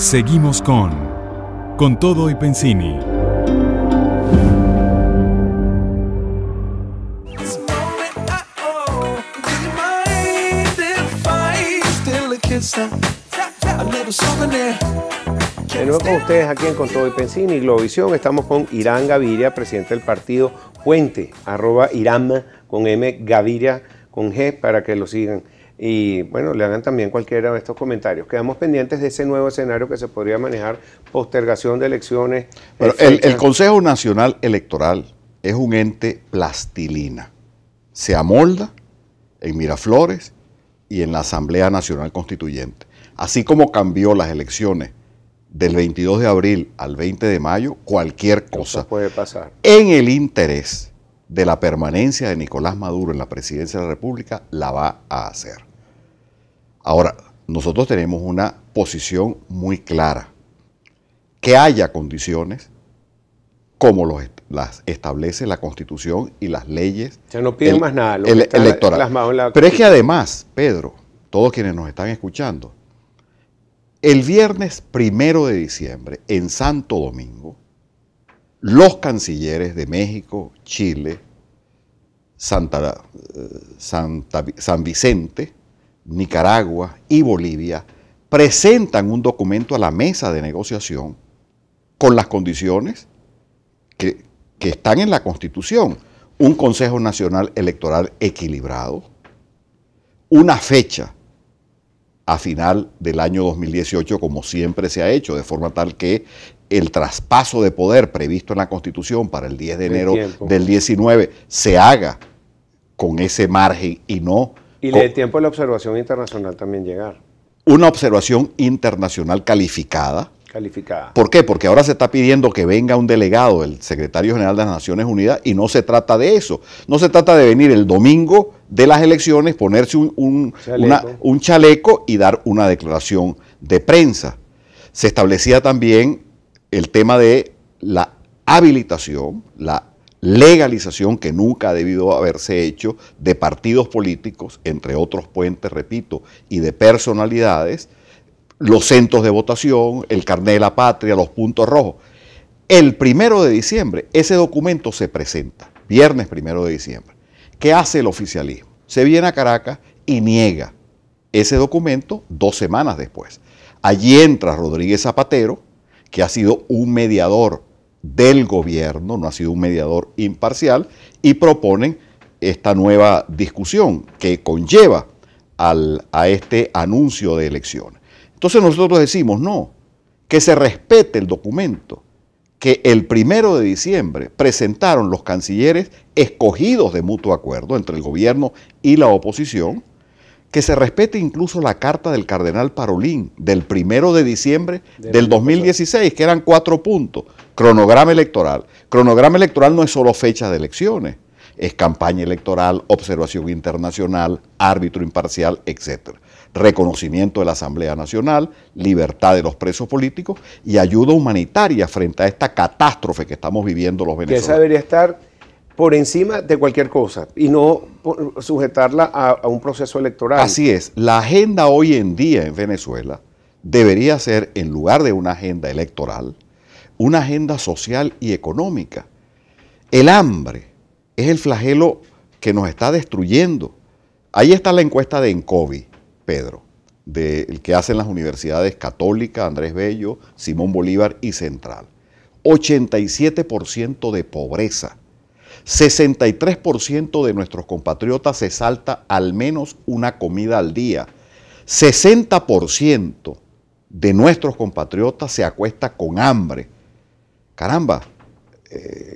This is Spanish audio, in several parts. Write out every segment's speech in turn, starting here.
Seguimos con Todo y Pensini. De nuevo con ustedes aquí en Con Todo y Pensini y Globovisión. Estamos con Irán Gaviria, presidente del partido Puente, @Irán con M, Gaviria con G, para que lo sigan. Y bueno, le hagan también cualquiera de estos comentarios. Quedamos pendientes de ese nuevo escenario que se podría manejar, postergación de elecciones. Pero el Consejo Nacional Electoral es un ente plastilina. Se amolda en Miraflores y en la Asamblea Nacional Constituyente. Así como cambió las elecciones del 22 de abril al 20 de mayo, cualquier cosa puede pasar. En el interés de la permanencia de Nicolás Maduro en la presidencia de la República, la va a hacer. Ahora, nosotros tenemos una posición muy clara. Que haya condiciones como las establece la Constitución y las leyes. O sea, no piden más nada. Electoral. Pero es que además, Pedro, todos quienes nos están escuchando, el viernes 1 de diciembre, en Santo Domingo, los cancilleres de México, Chile, San Vicente, Nicaragua y Bolivia presentan un documento a la mesa de negociación con las condiciones que están en la Constitución. Un Consejo Nacional Electoral equilibrado, una fecha a final del año 2018, como siempre se ha hecho, de forma tal que el traspaso de poder previsto en la Constitución para el 10 de enero del 19 se haga con ese margen y no... Y le dé tiempo a la observación internacional también llegar. Una observación internacional calificada. ¿Por qué? Porque ahora se está pidiendo que venga un delegado, el secretario general de las Naciones Unidas, y no se trata de eso. No se trata de venir el domingo de las elecciones, ponerse un chaleco y dar una declaración de prensa. Se establecía también el tema de la habilitación, la legalización, que nunca ha debido haberse hecho, de partidos políticos, entre otros Puentes, repito, y de personalidades, los centros de votación, el carnet de la patria, los puntos rojos. El 1 de diciembre, ese documento se presenta, viernes 1 de diciembre. ¿Qué hace el oficialismo? Se viene a Caracas y niega ese documento 2 semanas después. Allí entra Rodríguez Zapatero, que ha sido un mediador del gobierno, no ha sido un mediador imparcial, y proponen esta nueva discusión que conlleva a este anuncio de elecciones. Entonces nosotros decimos, no, que se respete el documento que el 1 de diciembre presentaron los cancilleres escogidos de mutuo acuerdo entre el gobierno y la oposición, que se respete incluso la carta del cardenal Parolín del 1 de diciembre del 2016, que eran 4 puntos. Cronograma electoral. Cronograma electoral no es solo fecha de elecciones, es campaña electoral, observación internacional, árbitro imparcial, etc. Reconocimiento de la Asamblea Nacional, libertad de los presos políticos y ayuda humanitaria frente a esta catástrofe que estamos viviendo los venezolanos. Que esa debería estar por encima de cualquier cosa y no sujetarla a un proceso electoral. Así es. La agenda hoy en día en Venezuela debería ser, en lugar de una agenda electoral, una agenda social y económica. El hambre es el flagelo que nos está destruyendo. Ahí está la encuesta de Encovi, Pedro, del que hacen las universidades Católica, Andrés Bello, Simón Bolívar y Central. 87% de pobreza. 63% de nuestros compatriotas se salta al menos una comida al día. 60% de nuestros compatriotas se acuesta con hambre. Caramba.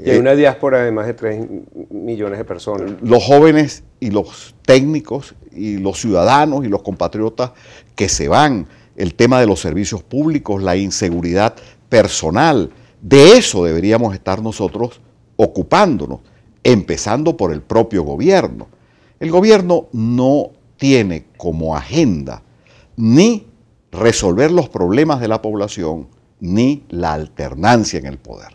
Y hay una diáspora de más de 3 millones de personas. Los jóvenes y los técnicos y los ciudadanos y los compatriotas que se van, el tema de los servicios públicos, la inseguridad personal, de eso deberíamos estar nosotros ocupándonos, empezando por el propio gobierno. El gobierno no tiene como agenda ni resolver los problemas de la población, ni la alternancia en el poder.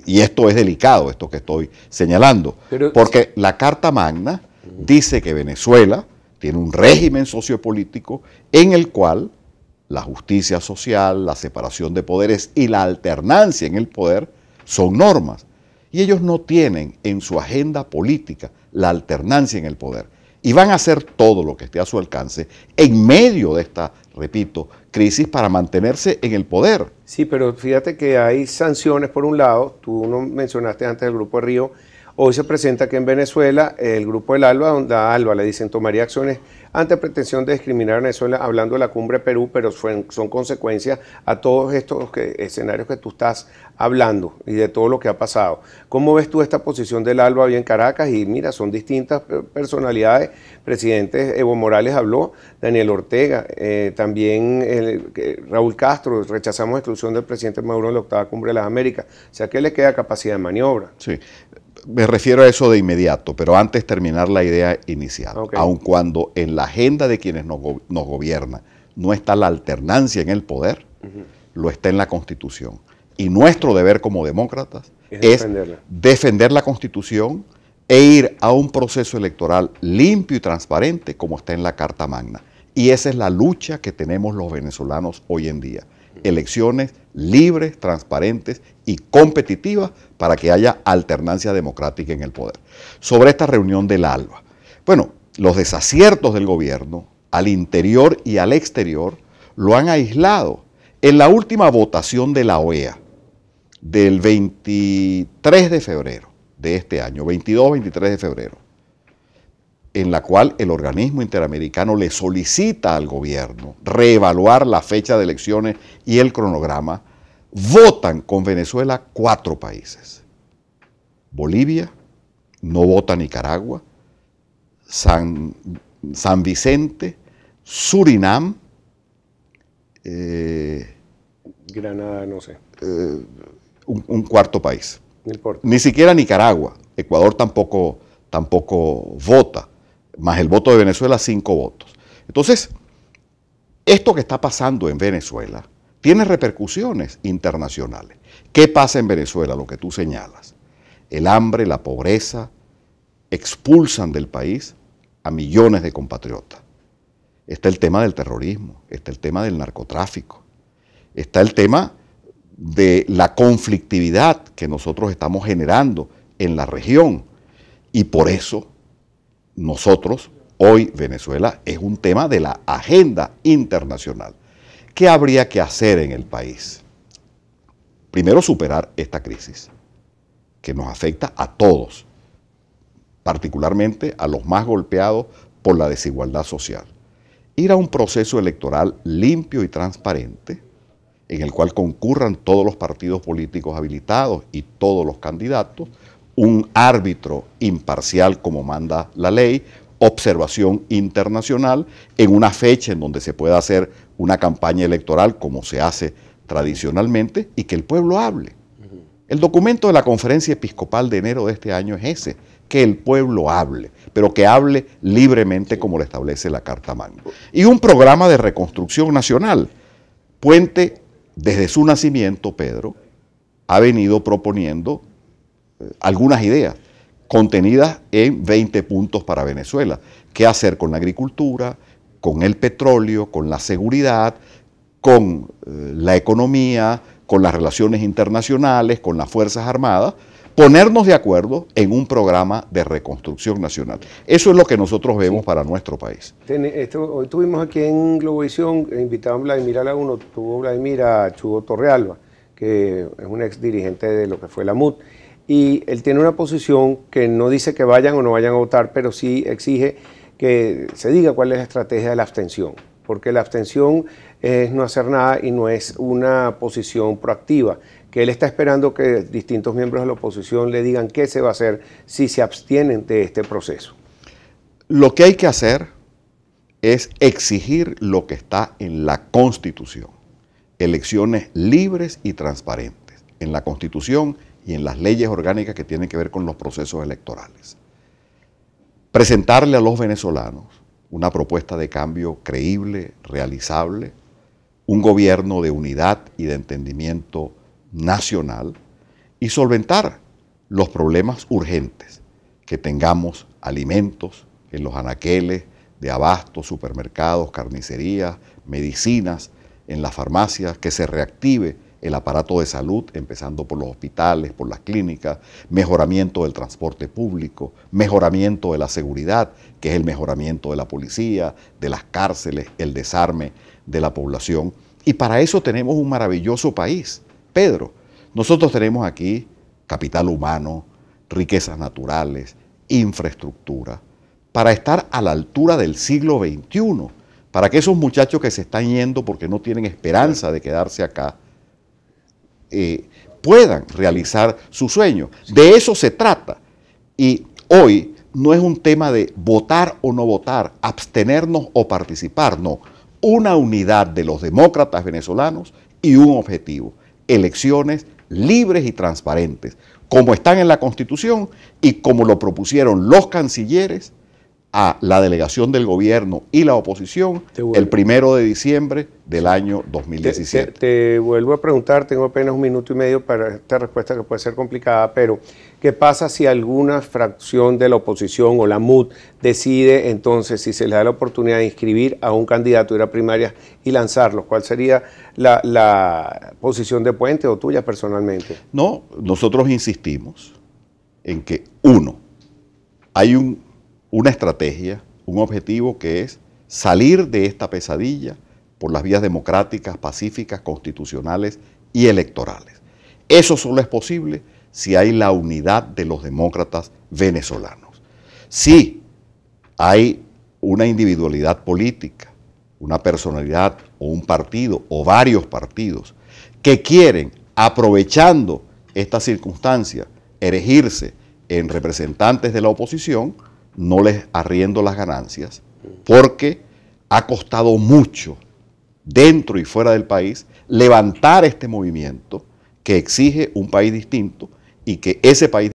Y esto es delicado, esto que estoy señalando, porque la Carta Magna dice que Venezuela tiene un régimen sociopolítico en el cual la justicia social, la separación de poderes y la alternancia en el poder son normas. Y ellos no tienen en su agenda política la alternancia en el poder. Y van a hacer todo lo que esté a su alcance en medio de esta, repito, crisis para mantenerse en el poder. Sí, pero fíjate que hay sanciones por un lado. Tú no mencionaste antes el Grupo de Río. Hoy se presenta que en Venezuela el Grupo del ALBA, donde a ALBA le dicen tomaría acciones ante pretensión de discriminar a Venezuela, hablando de la cumbre de Perú, pero son consecuencias a todos estos escenarios que tú estás hablando y de todo lo que ha pasado. ¿Cómo ves tú esta posición del ALBA hoy en Caracas? Y mira, son distintas personalidades. Presidente Evo Morales habló, Daniel Ortega, también Raúl Castro, rechazamos la exclusión del presidente Maduro en la octava cumbre de las Américas. O sea, ¿qué le queda capacidad de maniobra? Sí. Me refiero a eso de inmediato, pero antes terminar la idea inicial. Okay. Aun cuando en la agenda de quienes nos gobiernan no está la alternancia en el poder, lo está en la Constitución. Y nuestro deber como demócratas es defender la Constitución e ir a un proceso electoral limpio y transparente como está en la Carta Magna. Y esa es la lucha que tenemos los venezolanos hoy en día. Elecciones libres, transparentes y competitivas para que haya alternancia democrática en el poder. Sobre esta reunión del ALBA, bueno, los desaciertos del gobierno al interior y al exterior lo han aislado. En la última votación de la OEA del 23 de febrero de este año, 22-23 de febrero, en la cual el organismo interamericano le solicita al gobierno reevaluar la fecha de elecciones y el cronograma, votan con Venezuela 4 países. Bolivia, no vota Nicaragua, San Vicente, Surinam, Granada, no sé. Un cuarto país. No importa. Ni siquiera Nicaragua, Ecuador tampoco vota. Más el voto de Venezuela, 5 votos. Entonces, esto que está pasando en Venezuela tiene repercusiones internacionales. ¿Qué pasa en Venezuela? Lo que tú señalas. El hambre, la pobreza, expulsan del país a millones de compatriotas. Está el tema del terrorismo, está el tema del narcotráfico, está el tema de la conflictividad que nosotros estamos generando en la región. Y por eso nosotros, hoy Venezuela, es un tema de la agenda internacional. ¿Qué habría que hacer en el país? Primero, superar esta crisis que nos afecta a todos, particularmente a los más golpeados por la desigualdad social. Ir a un proceso electoral limpio y transparente, en el cual concurran todos los partidos políticos habilitados y todos los candidatos, un árbitro imparcial como manda la ley, observación internacional, en una fecha en donde se pueda hacer una campaña electoral como se hace tradicionalmente y que el pueblo hable. El documento de la Conferencia Episcopal de enero de este año es ese, que el pueblo hable, pero que hable libremente como lo establece la Carta Magna. Y un programa de reconstrucción nacional. Puente, desde su nacimiento, Pedro, ha venido proponiendo algunas ideas contenidas en 20 puntos para Venezuela. ¿Qué hacer con la agricultura, con el petróleo, con la seguridad, con la economía, con las relaciones internacionales, con las Fuerzas Armadas? Ponernos de acuerdo en un programa de reconstrucción nacional. Eso es lo que nosotros vemos para nuestro país. Hoy tuvimos aquí en Globovisión, invitado a Vladimir Alaguno, tuvo Vladimir a Chugo Torrealba, que es un ex dirigente de lo que fue la MUD. Y él tiene una posición que no dice que vayan o no vayan a votar, pero sí exige que se diga cuál es la estrategia de la abstención, porque la abstención es no hacer nada y no es una posición proactiva, que él está esperando que distintos miembros de la oposición le digan qué se va a hacer si se abstienen de este proceso. Lo que hay que hacer es exigir lo que está en la Constitución, elecciones libres y transparentes, en la Constitución y en las leyes orgánicas que tienen que ver con los procesos electorales. Presentarle a los venezolanos una propuesta de cambio creíble, realizable, un gobierno de unidad y de entendimiento nacional y solventar los problemas urgentes, que tengamos alimentos en los anaqueles de abastos, supermercados, carnicerías, medicinas, en las farmacias, que se reactive el aparato de salud, empezando por los hospitales, por las clínicas, mejoramiento del transporte público, mejoramiento de la seguridad, que es el mejoramiento de la policía, de las cárceles, el desarme de la población. Y para eso tenemos un maravilloso país, Pedro. Nosotros tenemos aquí capital humano, riquezas naturales, infraestructura, para estar a la altura del siglo XXI, para que esos muchachos que se están yendo porque no tienen esperanza de quedarse acá, puedan realizar su sueño. De eso se trata. Y hoy no es un tema de votar o no votar, abstenernos o participar, no. Una unidad de los demócratas venezolanos y un objetivo: elecciones libres y transparentes, como están en la Constitución y como lo propusieron los cancilleres a la delegación del gobierno y la oposición el 1 de diciembre del año 2017. Te vuelvo a preguntar, tengo apenas 1 minuto y medio para esta respuesta que puede ser complicada, pero ¿qué pasa si alguna fracción de la oposición o la MUD decide entonces, si se le da la oportunidad de inscribir a un candidato, ir a primarias y lanzarlo? ¿Cuál sería la posición de Puente o tuya personalmente? No, nosotros insistimos en que, uno, hay una estrategia, un objetivo que es salir de esta pesadilla por las vías democráticas, pacíficas, constitucionales y electorales. Eso solo es posible si hay la unidad de los demócratas venezolanos. Si hay una individualidad política, una personalidad o un partido o varios partidos que quieren, aprovechando esta circunstancia, erigirse en representantes de la oposición, no les arriendo las ganancias, porque ha costado mucho, dentro y fuera del país, levantar este movimiento que exige un país distinto y que ese país